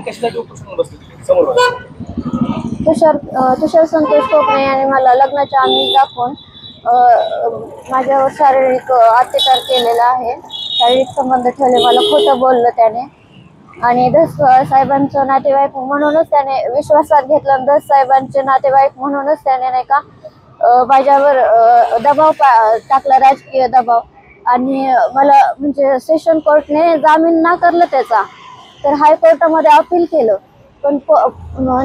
कशासाठी उपोषण बसले समोर? तुषार संतोष कोकणे यांनी मला लग्नाच्या आमिष दाखवून माझ्यावर शारीरिक अत्याचार केलेला आहे. शारीरिक संबंध ठेवले, मला खोटं बोललं त्याने. आणि धस साहेबांचं नातेवाईक म्हणूनच त्याने विश्वासात घेतलं. धस साहेबांचे नातेवाईक म्हणूनच त्याने नाही का माझ्यावर दबाव टाकला, राजकीय दबाव. आणि मला म्हणजे सेशन कोर्टने जामीन नाकारलं त्याचा, तर हायकोर्टामध्ये अपील केलं. पण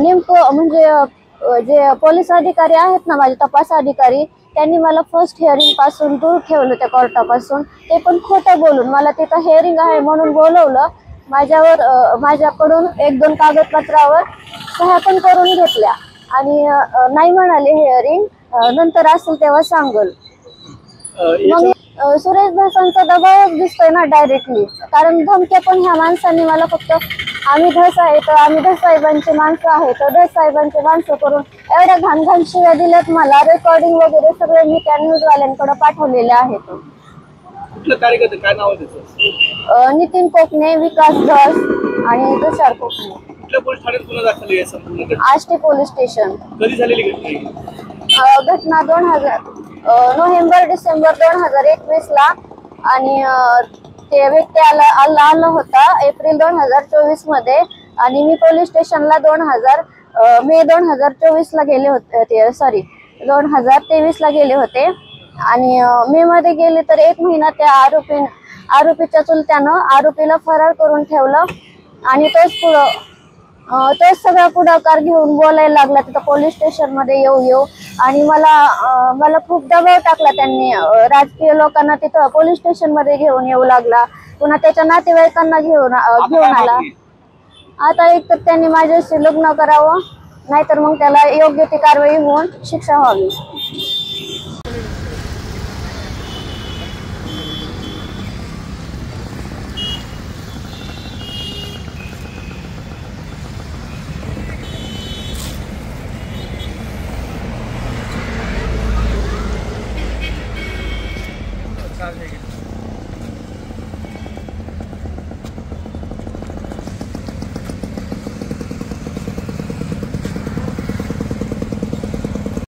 नेमकं म्हणजे जे पोलीस अधिकारी आहेत ना, माझे तपास अधिकारी, त्यांनी मला फर्स्ट हिअरिंग पासून दूर ठेवलं त्या कोर्टापासून. ते पण खोटं बोलून मला तिथं हिअरिंग आहे म्हणून बोलवलं. माझ्याकडून 1-2 कागदपत्रावर सह्या पण करून घेतल्या आणि नाही म्हणाले हिअरिंग नंतर असेल तेव्हा सांगल. मग सुरेश धसांचा दबावच दिसतोय ना डायरेक्टली. कारण धमक्या पण ह्या माणसांनी मला फक्त आम्ही धस आहे तर आम्ही धस साहेबांचे माणसं आहे तर धस साहेबांचे माणसं करून एवढ्या घाण शिव्या दिल्यात मला. रेकॉर्डिंग वगैरे सगळे मी त्या न्यूजवाल्यांकडे पाठवलेले आहेत. कुठलं कार्यकर्ते, काय नाव आहे त्याचं? नितीन कोकणे, विकास धस आणि तुषार कोकणे. कुठल्या पोलीस ठाण्यात गुन्हा दाखल आहे संपूर्ण? Ashti police station. कधी झालेली घटना 2000 डिसेंबर 2021 ला. आणि ते व्यक्ती आला होता एप्रिल 2024 मध्ये. आणि मी पोलीस स्टेशनला मे 2024 ला गेले होते, सॉरी 2023 ला गेले होते. आणि मे मध्ये गेले तर 1 महिना त्या आरोपीच्या चुलत्यानं आरोपीला फरार करून ठेवलं. आणि तोच सगळा पुढाकार घेऊन बोलायला लागला तिथं पोलीस स्टेशन मध्ये येऊ. आणि मला खूप दबाव टाकला त्यांनी. राजकीय लोकांना तिथं पोलीस स्टेशन मध्ये घेऊन येऊ लागला. पुन्हा त्याच्या नातेवाईकांना घेऊन आला. आता एक तर त्यांनी माझ्याशी लग्न करावं, नाहीतर मग त्याला योग्य ती कारवाई होऊन शिक्षा व्हावी.